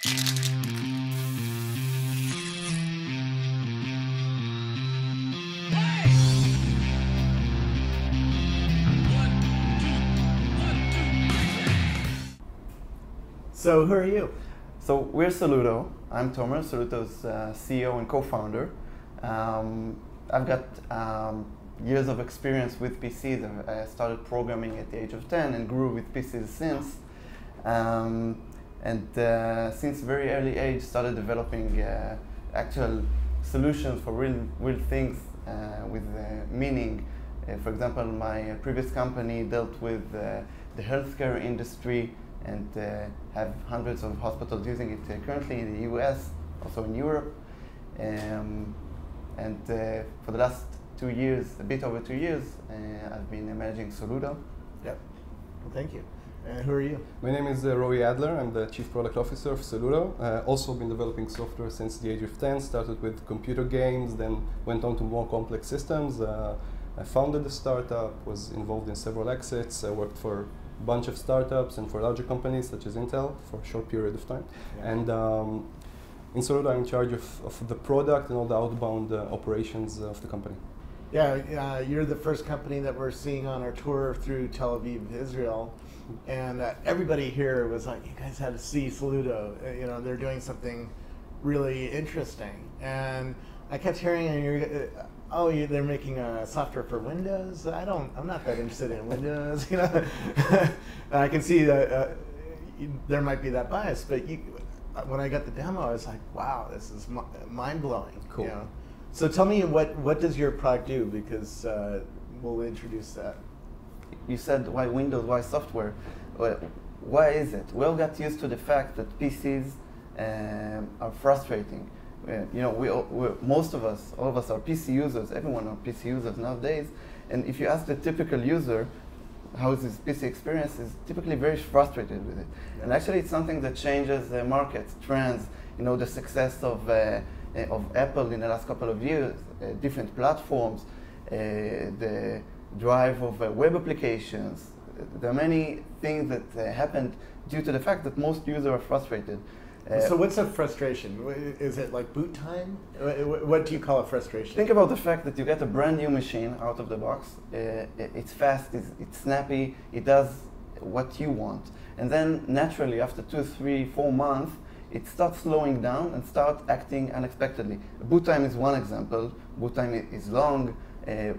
So who are you? So we're Soluto. I'm Tomer, Soluto's CEO and co-founder. I've got years of experience with PCs. I started programming at the age of 10 and grew with PCs since. Since very early age started developing actual solutions for real things with meaning. For example, my previous company dealt with the healthcare industry and have hundreds of hospitals using it currently in the US, also in Europe. For the last 2 years, a bit over 2 years, I've been managing Soluto. Yep. Well, thank you. Who are you? My name is Roee Adler. I'm the Chief Product Officer of Soluto. Also been developing software since the age of 10. Started with computer games, then went on to more complex systems. I founded a startup, was involved in several exits. I worked for a bunch of startups and for larger companies such as Intel for a short period of time. Yeah. And in Soluto, I'm in charge of the product and all the outbound operations of the company. Yeah, you're the first company that we're seeing on our tour through Tel Aviv, Israel. And everybody here was like, you guys had to see Soluto. You know, they're doing something really interesting. And I kept hearing, they're making software for Windows. I'm not that interested in Windows. You know, I can see that there might be that bias. But when I got the demo, I was like, wow, this is mind blowing. Cool. You know? So tell me, what does your product do? Because we'll introduce that. You said why Windows, why software? Well, why is it? We all got used to the fact that PCs are frustrating. You know, most of us, all of us are PC users. Everyone are PC users nowadays. And if you ask the typical user how is his PC experience, is typically very frustrated with it. Yeah. And actually, it's something that changes the markets, trends. You know, the success of Apple in the last couple of years, different platforms, the drive of web applications. There are many things that happened due to the fact that most users are frustrated. So what's a frustration? Is it like boot time? What do you call a frustration? Think about the fact that you get a brand new machine out of the box. It's fast, it's snappy, it does what you want. And then naturally, after 2, 3, 4 months, it starts slowing down and starts acting unexpectedly. Boot time is one example. Boot time is long,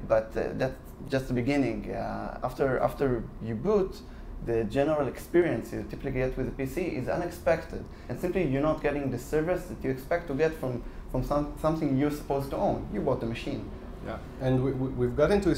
but that's just the beginning. After you boot, the general experience you typically get with a PC is unexpected. And simply you're not getting the service that you expect to get from something you're supposed to own. You bought the machine. Yeah, and we've got into a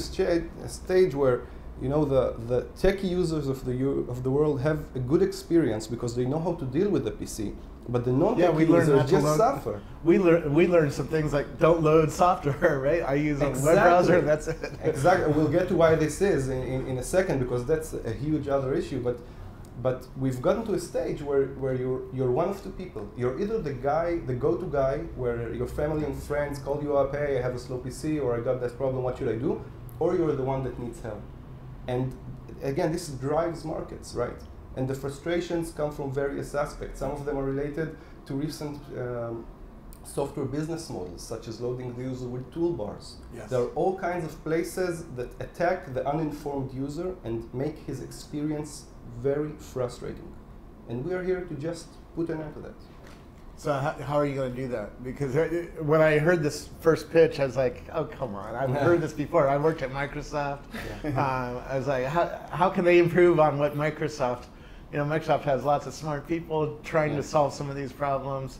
stage where, you know, the tech users of the world have a good experience because they know how to deal with the PC. But the non-tech users just suffer. We learned some things like don't load software, right? I use a web browser, that's it. Exactly. We'll get to why this is in a second because that's a huge other issue. But we've gotten to a stage where you're one of two people. You're either the go-to guy, where your family and friends call you up, hey, I have a slow PC, or I got this problem, what should I do? Or you're the one that needs help. And again, this drives markets, right? And the frustrations come from various aspects. Some of them are related to recent software business models, such as loading the user with toolbars. Yes. There are all kinds of places that attack the uninformed user and make his experience very frustrating. And we are here to just put an end to that. So how are you going to do that? Because when I heard this first pitch, I was like, oh, come on. I've heard this before. I worked at Microsoft. Yeah. I was like, how can they improve on what Microsoft... You know, Microsoft has lots of smart people trying to solve some of these problems,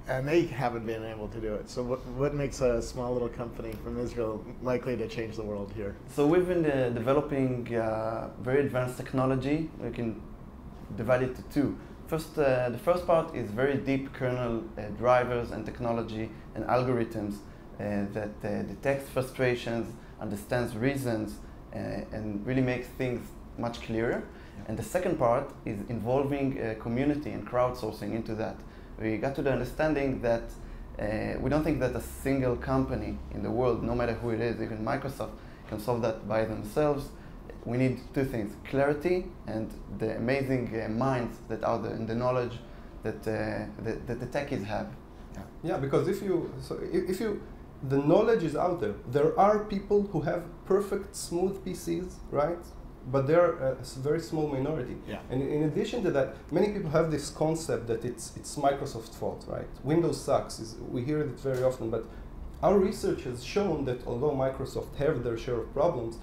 and they haven't been able to do it. So what makes a small little company from Israel likely to change the world here? So we've been developing very advanced technology. We can divide it to two. First, the first part is very deep kernel drivers and technology and algorithms that detects frustrations, understands reasons, and really makes things much clearer. And the second part is involving community and crowdsourcing into that. We got to the understanding that we don't think that a single company in the world, no matter who it is, even Microsoft, can solve that by themselves. We need two things, clarity and the amazing minds that are there, and the knowledge that the techies have. Yeah, because if you the knowledge is out there. There are people who have perfect smooth PCs, right? But they're a very small minority. Yeah. And in addition to that, many people have this concept that it's Microsoft's fault, right? Windows sucks. We hear it very often, but our research has shown that although Microsoft have their share of problems,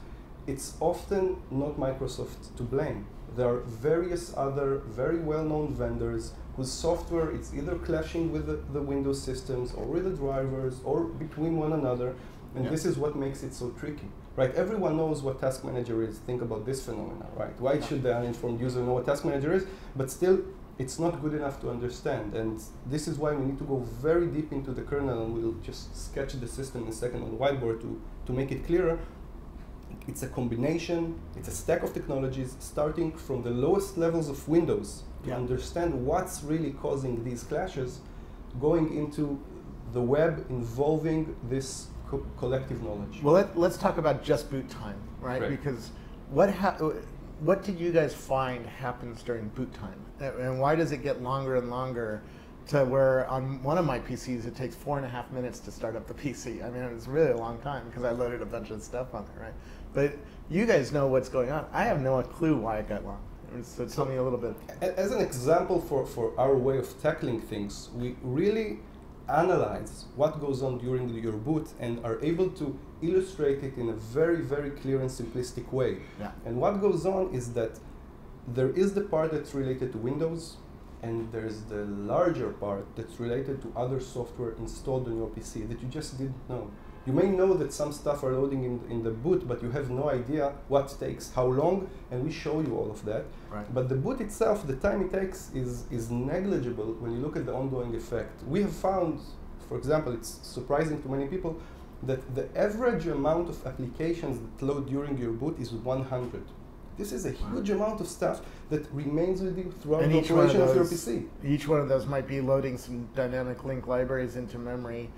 it's often not Microsoft to blame. There are various other very well-known vendors whose software is either clashing with the Windows systems or with the drivers or between one another, and this is what makes it so tricky, right? Everyone knows what Task Manager is. Think about this phenomenon, right? Why should the uninformed user know what Task Manager is? But still, it's not good enough to understand, and this is why we need to go very deep into the kernel, and we'll just sketch the system in a second on the whiteboard to make it clearer. It's a combination, it's a stack of technologies starting from the lowest levels of Windows to understand what's really causing these clashes, going into the web involving this collective knowledge. Well, let's talk about just boot time, right? Right. Because what did you guys find happens during boot time? And why does it get longer and longer to where on one of my PCs it takes 4.5 minutes to start up the PC? I mean, it's really a long time because I loaded a bunch of stuff on there, right? But you guys know what's going on. I have no clue why it got long. So tell me a little bit. As an example for our way of tackling things, we really analyze what goes on during your boot and are able to illustrate it in a very, very clear and simplistic way. Yeah. And what goes on is that there is the part that's related to Windows, and there's the larger part that's related to other software installed on your PC that you just didn't know. You may know that some stuff are loading in the boot, but you have no idea what takes how long, and we show you all of that. Right. But the boot itself, the time it takes is negligible when you look at the ongoing effect. We have found, for example, it's surprising to many people, that the average amount of applications that load during your boot is 100. This is a huge amount of stuff that remains with you throughout And the each one of operation of your those- PC. Each one of those might be loading some dynamic link libraries into memory.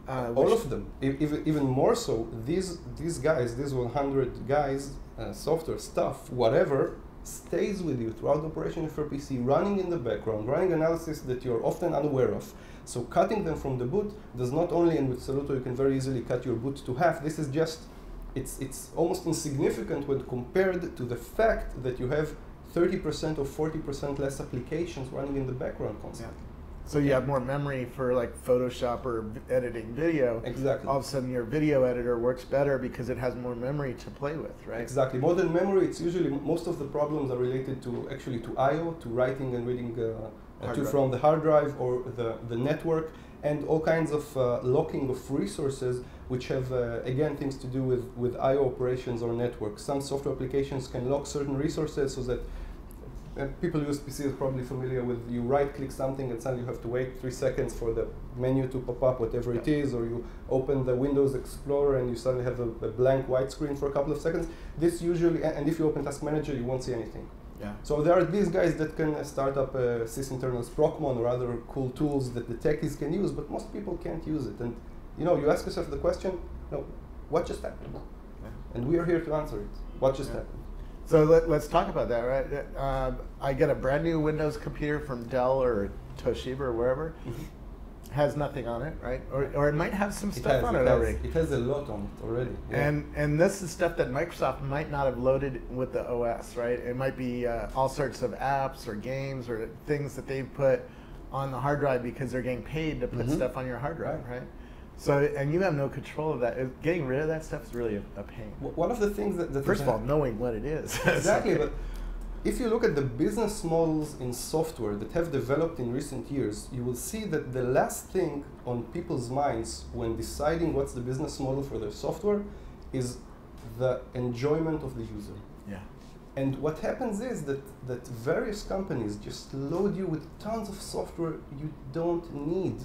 All of them, even more so. These guys, these 100 guys, software stuff, whatever, stays with you throughout the operation of your PC, running in the background, running analysis that you're often unaware of. So cutting them from the boot does not only, and with Soluto you can very easily cut your boot to half. This is just, it's almost insignificant when compared to the fact that you have 30% or 40% less applications running in the background constantly. So you have more memory for like Photoshop or editing video. Exactly. All of a sudden your video editor works better because it has more memory to play with, right? Exactly. More than memory, it's usually, most of the problems are related to actually to I/O, to writing and reading from the hard drive or the network, and all kinds of locking of resources, which have, again, things to do with I/O operations or networks. Some software applications can lock certain resources so that people use PCs probably familiar with, you right-click something and suddenly you have to wait 3 seconds for the menu to pop up, whatever it is, or you open the Windows Explorer and you suddenly have a blank white screen for a couple of seconds. This usually, and if you open Task Manager, you won't see anything. Yeah. So there are these guys that can start up sysinternals Procmon or other cool tools that the techies can use, but most people can't use it. And you ask yourself the question, what just happened? Yeah. And we are here to answer it. What just happened? So let's talk about that, right? I get a brand new Windows computer from Dell or Toshiba or wherever. Mm-hmm. Has nothing on it, right? Or it might have some stuff on it already. It has a lot on it already. Yeah. And this is stuff that Microsoft might not have loaded with the OS, right? It might be all sorts of apps or games or things that they've put on the hard drive because they're getting paid to put stuff on your hard drive, right? So, and you have no control of that. Getting rid of that stuff is really a pain. One of the things that First of all, knowing what it is. Exactly, but if you look at the business models in software that have developed in recent years, you will see that the last thing on people's minds when deciding what's the business model for their software is the enjoyment of the user. Yeah. And what happens is that various companies just load you with tons of software you don't need,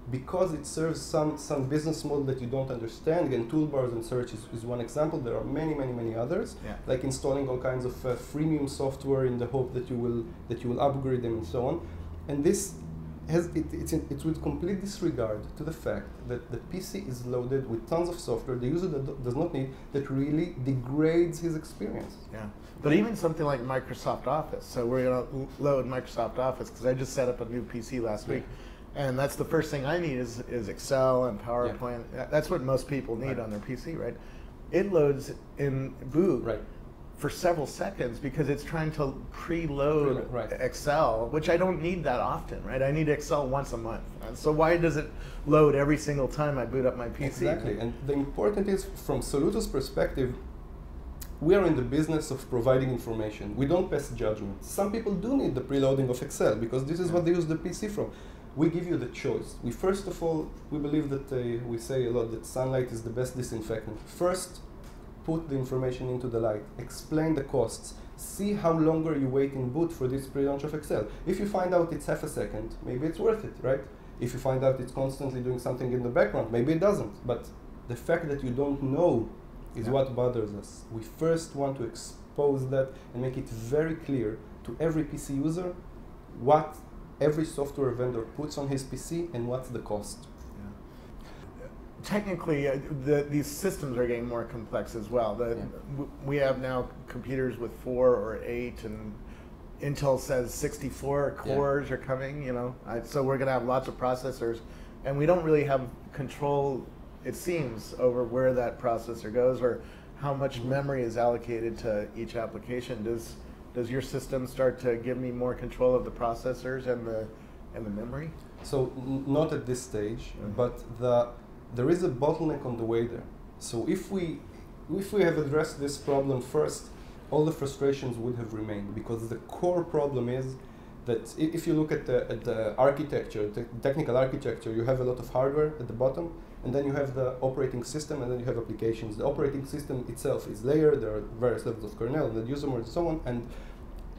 because it serves some business model that you don't understand. Again, toolbars and search is one example. There are many others, like installing all kinds of freemium software in the hope that you will upgrade them and so on. And this it's with complete disregard to the fact that the PC is loaded with tons of software the user does not need, that really degrades his experience. Yeah, but even something like Microsoft Office. So we're going to load Microsoft Office because I just set up a new PC last week, and that's the first thing I need is Excel and PowerPoint. Yeah. That's what most people need on their PC, right? It loads in boot. Right. For several seconds because it's trying to preload Excel, which I don't need that often, right? I need Excel once a month. And so why does it load every single time I boot up my PC? Exactly, and the important is, from Soluto's perspective, we are in the business of providing information. We don't pass judgment. Some people do need the preloading of Excel because this is what they use the PC from. We give you the choice. We first of all, we believe that we say a lot that sunlight is the best disinfectant. First, put the information into the light, explain the costs, see how longer you wait in boot for this pre-launch of Excel. If you find out it's half a second, maybe it's worth it, right? If you find out it's constantly doing something in the background, maybe it doesn't. But the fact that you don't know is what bothers us. We first want to expose that and make it very clear to every PC user what every software vendor puts on his PC and what's the cost. Technically, these systems are getting more complex as well. We have now computers with 4 or 8, and Intel says 64 cores are coming. You know, so we're going to have lots of processors, and we don't really have control, it seems, over where that processor goes or how much memory is allocated to each application. Does your system start to give me more control of the processors and the memory? So not at this stage, but there is a bottleneck on the way there. So if we have addressed this problem first, all the frustrations would have remained, because the core problem is that if you look at the architecture, the technical architecture, you have a lot of hardware at the bottom, and then you have the operating system, and then you have applications. The operating system itself is layered. There are various levels of kernel, the user mode, and so on, and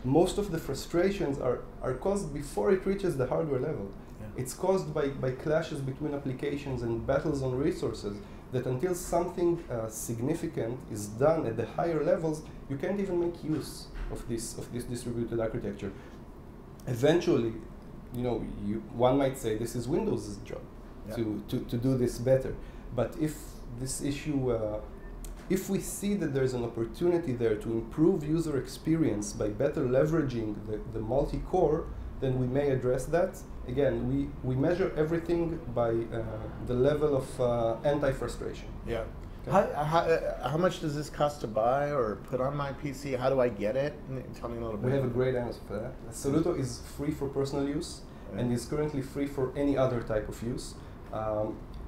most of the frustrations are caused before it reaches the hardware level. It's caused by clashes between applications and battles on resources, that until something significant is done at the higher levels, you can't even make use of this distributed architecture. Eventually, one might say this is Windows' job to do this better. But if this issue, if we see that there's an opportunity there to improve user experience by better leveraging the multi-core, then we may address that. Again, we measure everything by the level of anti-frustration. Yeah. Okay. How much does this cost to buy or put on my PC? How do I get it? Tell me a little bit. We have a great answer for that. Soluto is free for personal use and is currently free for any other type of use.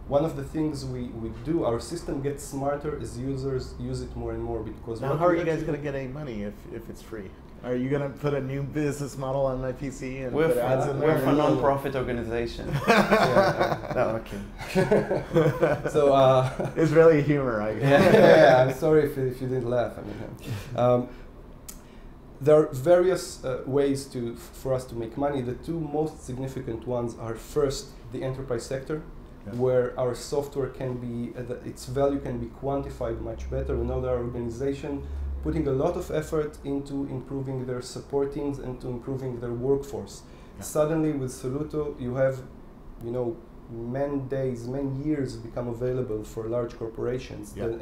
One of the things we do, our system gets smarter as users use it more and more. Because now, how are you guys going to get any money if it's free? Are you going to put a new business model on my PC and put ads in there? We're a non-profit organization. No, okay. So Israeli humor, I guess. Yeah, I'm sorry if you didn't laugh. There are various ways for us to make money. The two most significant ones are, first, the enterprise sector, where our software can be, its value can be quantified much better. We know that our organization putting a lot of effort into improving their support teams and to improving their workforce. Suddenly with Soluto, you have, man days, man years become available for large corporations. The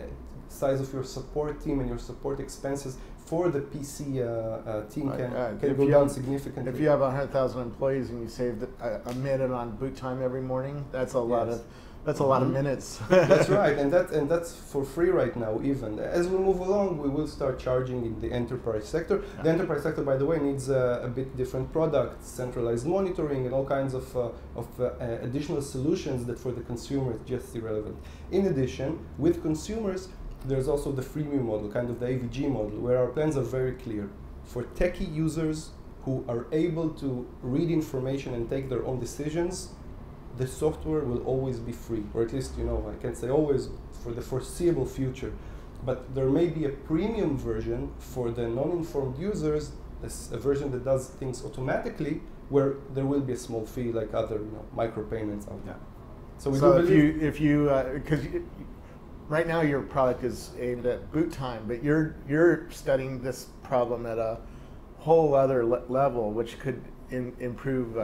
size of your support team and your support expenses for the PC team can go down significantly. If you have 100,000 employees and you save a minute on boot time every morning, that's a lot of. That's a lot of minutes. That's right, and that's for free right now. Even as we move along, we will start charging in the enterprise sector. The enterprise sector, by the way, needs a bit different products, centralized monitoring, and all kinds of additional solutions that for the consumer is just irrelevant. In addition, with consumers, there's also the freemium model, kind of the AVG model, where our plans are very clear. For techie users who are able to read information and take their own decisions, the software will always be free, or at least, I can't say always, for the foreseeable future. But there may be a premium version for the non-informed users, a version that does things automatically, where there will be a small fee like other micropayments out there. So if you because right now your product is aimed at boot time, but you're studying this problem at a whole other level, which could improve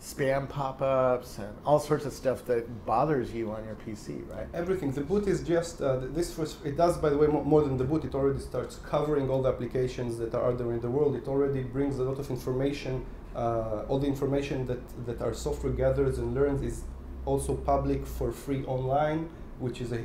spam pop-ups and all sorts of stuff that bothers you on your PC, right? Everything. The boot is just it does, by the way, more than the boot. It already starts covering all the applications that are out there in the world. It already brings a lot of information. All the information that our software gathers and learns is also public for free online, which is a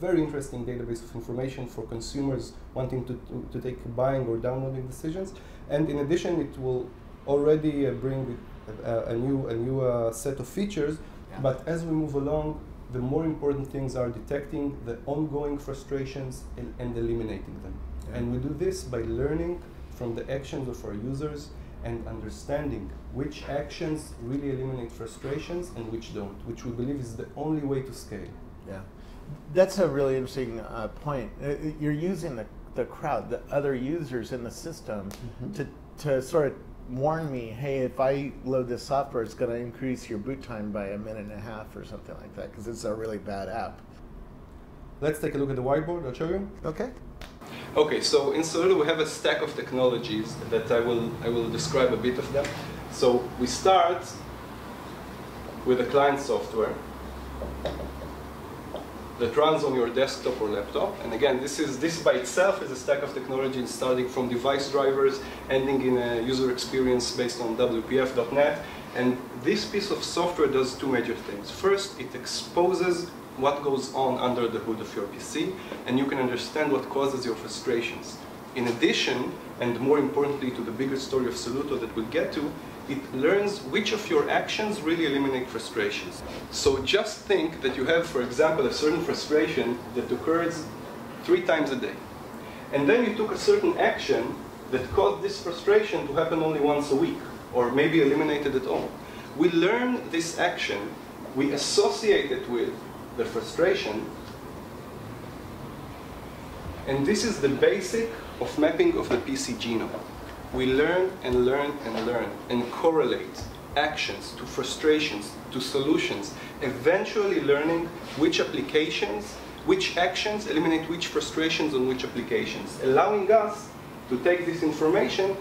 very interesting database of information for consumers wanting to take buying or downloading decisions. And in addition, it will already bring a new set of features. Yeah. But as we move along, the more important things are detecting the ongoing frustrations and eliminating them. Yeah. And we do this by learning from the actions of our users and understanding which actions really eliminate frustrations and which don't, which we believe is the only way to scale. Yeah, that's a really interesting point. You're using the crowd, the other users in the system, to sort of warn me, hey, if I load this software, it's going to increase your boot time by 1.5 minutes or something like that, because it's a really bad app. Let's take a look at the whiteboard. I'll show you. Okay. Okay, so in Soluto we have a stack of technologies that I will describe a bit of them. So we start with a client software that runs on your desktop or laptop. And again, this by itself is a stack of technologies starting from device drivers, ending in a user experience based on WPF.NET. And this piece of software does two major things. First, it exposes what goes on under the hood of your PC, and you can understand what causes your frustrations. In addition, and more importantly to the bigger story of Soluto that we'll get to, it learns which of your actions really eliminate frustrations. So just think that you have, for example, a certain frustration that occurs 3 times a day. And then you took a certain action that caused this frustration to happen only once a week, or maybe eliminated it all. We learn this action, we associate it with the frustration, and this is the basic of mapping of the PC genome. We learn and learn and learn and correlate actions to frustrations, to solutions, eventually learning which applications, which actions eliminate which frustrations on which applications, allowing us to take this information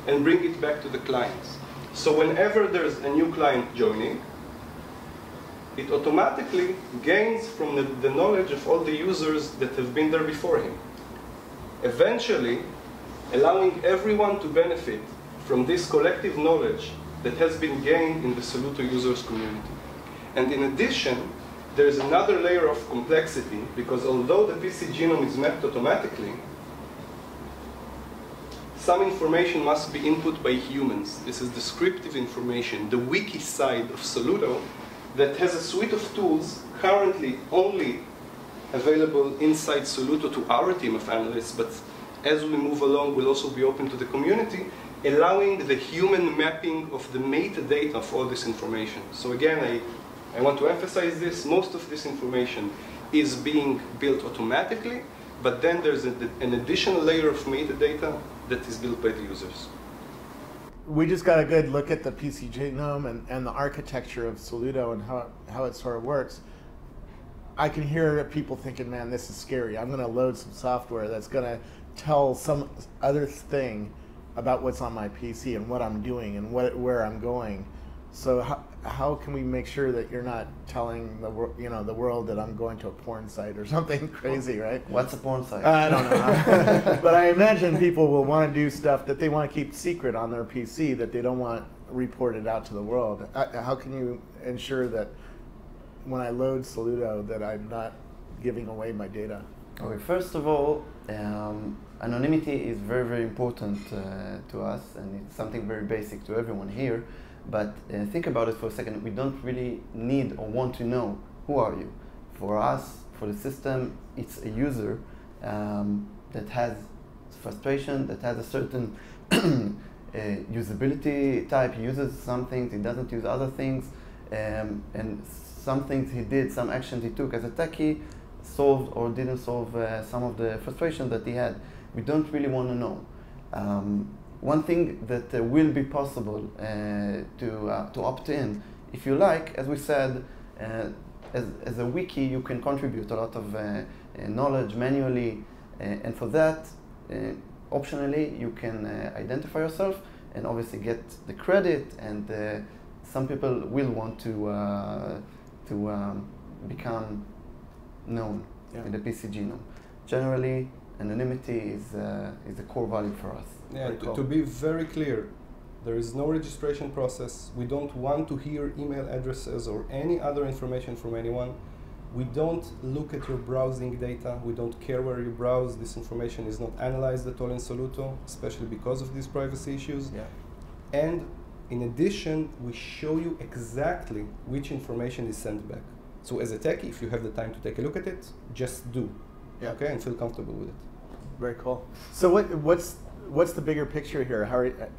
and bring it back to the clients. So whenever there's a new client joining, it automatically gains from the knowledge of all the users that have been there before him. Eventually, allowing everyone to benefit from this collective knowledge that has been gained in the Soluto users community. And in addition, there's another layer of complexity, because although the PC genome is mapped automatically, some information must be input by humans. This is descriptive information, the wiki side of Soluto, that has a suite of tools currently only available inside Soluto to our team of analysts, but as we move along, will also be open to the community, allowing the human mapping of the metadata of all this information. So again, I want to emphasize this. Most of this information is being built automatically, but then there's an additional layer of metadata that is built by the users. We just got a good look at the PC genome and the architecture of Soluto and how it sort of works. I can hear people thinking, man, this is scary. I'm going to load some software that's going to tell some other thing about what's on my PC and what I'm doing and where I'm going. So how can we make sure that you're not telling the world that I'm going to a porn site or something crazy, right? What's a porn site? I don't know. But I imagine people will want to do stuff that they want to keep secret on their PC that they don't want reported out to the world. How can you ensure that when I load Soluto that I'm not giving away my data? Okay, first of all, anonymity is very, very important to us, and it's something very basic to everyone here. But think about it for a second. We don't really need or want to know who are you. For us, for the system, it's a user that has frustration, that has a certain usability type. He uses some things, he doesn't use other things, and some things he did, some actions he took as a techie solved or didn't solve some of the frustration that he had. We don't really want to know. One thing that will be possible to opt in, if you like, as we said, as a wiki, you can contribute a lot of knowledge manually, and for that, optionally, you can identify yourself and obviously get the credit and some people will want to become known in the PC genome. Generally, anonymity is a core value for us. Yeah, Cool. to be very clear, there is no registration process. We don't want to hear email addresses or any other information from anyone. We don't look at your browsing data. We don't care where you browse. This information is not analyzed at all in Soluto, especially because of these privacy issues. Yeah. And in addition, we show you exactly which information is sent back. So as a techie, if you have the time to take a look at it, just do, okay, and feel comfortable with it. Very cool. So what's the bigger picture here?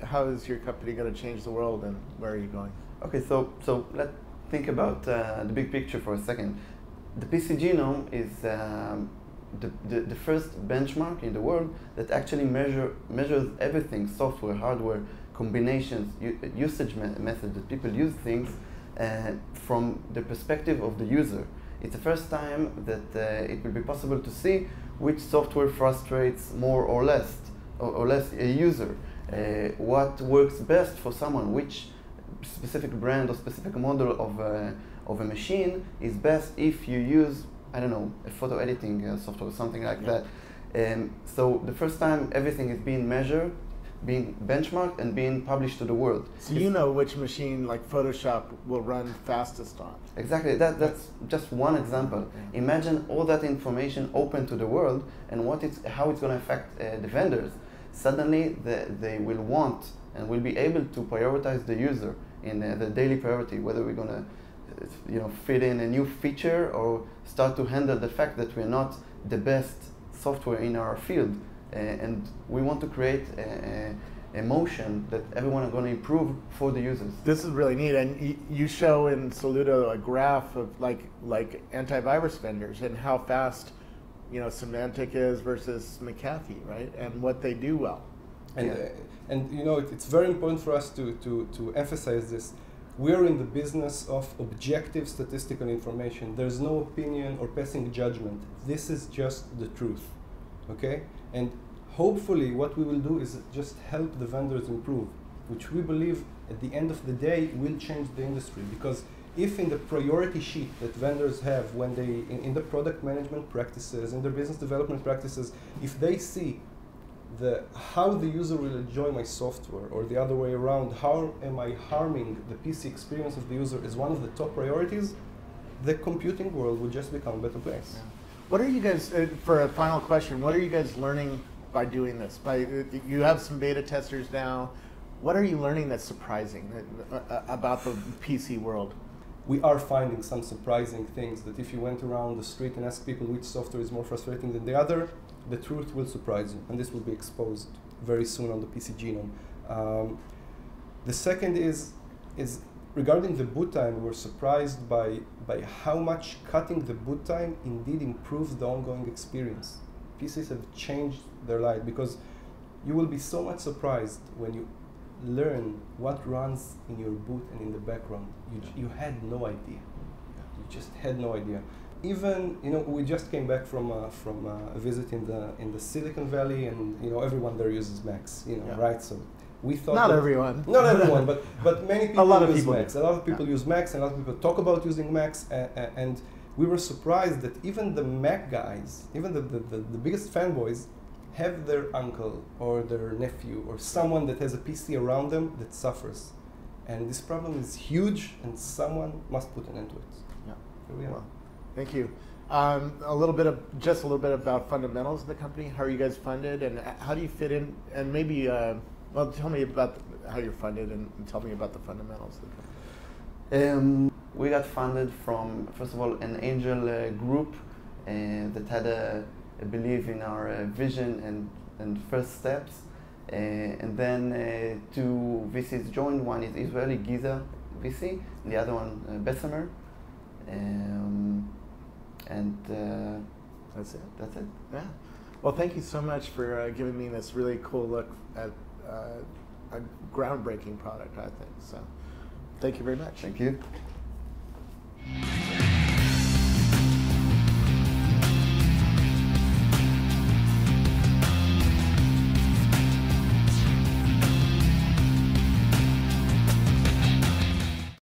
How is your company going to change the world, and where are you going? Okay, so let's think about the big picture for a second. The PC genome is the first benchmark in the world that actually measures everything: software, hardware, combinations, usage methods that people use things from the perspective of the user. It's the first time that it will be possible to see which software frustrates more or less a user, what works best for someone, which specific brand or specific model of a machine is best if you use, I don't know, a photo editing software or something like that. So the first time everything is being measured, being benchmarked, and being published to the world. So you know which machine, like Photoshop, will run fastest on. Exactly, that's just one example. Yeah. Imagine all that information open to the world and how it's going to affect the vendors. Suddenly they will want and will be able to prioritize the user in the daily priority, whether we're going to fit in a new feature or start to handle the fact that we're not the best software in our field. And we want to create a motion that everyone is going to improve for the users. This is really neat, and you show in Soluto a graph of like antivirus vendors and how fast Symantec is versus McAfee, right? And what they do well. And it's very important for us to emphasize this. We're in the business of objective statistical information. There's no opinion or passing judgment. This is just the truth, okay? And hopefully what we will do is just help the vendors improve, which we believe at the end of the day will change the industry. Because if in the priority sheet that vendors have when they, in the product management practices, in their business development practices, if they see how the user will enjoy my software, or the other way around, how am I harming the PC experience of the user is one of the top priorities, the computing world will just become a better place. Yeah. What are you guys, for a final question, what are you guys learning by doing this? You have some beta testers now. What are you learning that's surprising about the PC world? We are finding some surprising things that if you went around the street and asked people which software is more frustrating than the other, the truth will surprise you, and this will be exposed very soon on the PC genome. The second is regarding the boot time. We're surprised by how much cutting the boot time indeed improves the ongoing experience. PCs have changed their life, because you will be so much surprised when you learn what runs in your boot and in the background. You had no idea. You just had no idea. Even we just came back from a visit in the Silicon Valley, and everyone there uses Macs, right? So we thought not everyone, but many people a lot of use people Macs. A lot of people use Macs, and a lot of people talk about using Macs, and we were surprised that even the Mac guys, even the biggest fanboys, have their uncle or their nephew or someone that has a PC around them that suffers, and this problem is huge, and someone must put an end to it. Yeah. Here we are. Well, thank you. A little bit about fundamentals of the company. How are you guys funded, and how do you fit in? And maybe, tell me about how you're funded, and tell me about the fundamentals of the company. We got funded from, first of all, an angel group that had a belief in our vision and first steps. And then two VCs joined. One is Israeli Giza VC, and the other one Bessemer. And That's it. that's it. Yeah. Well, thank you so much for giving me this really cool look at a groundbreaking product, I think. So, thank you very much. Thank you.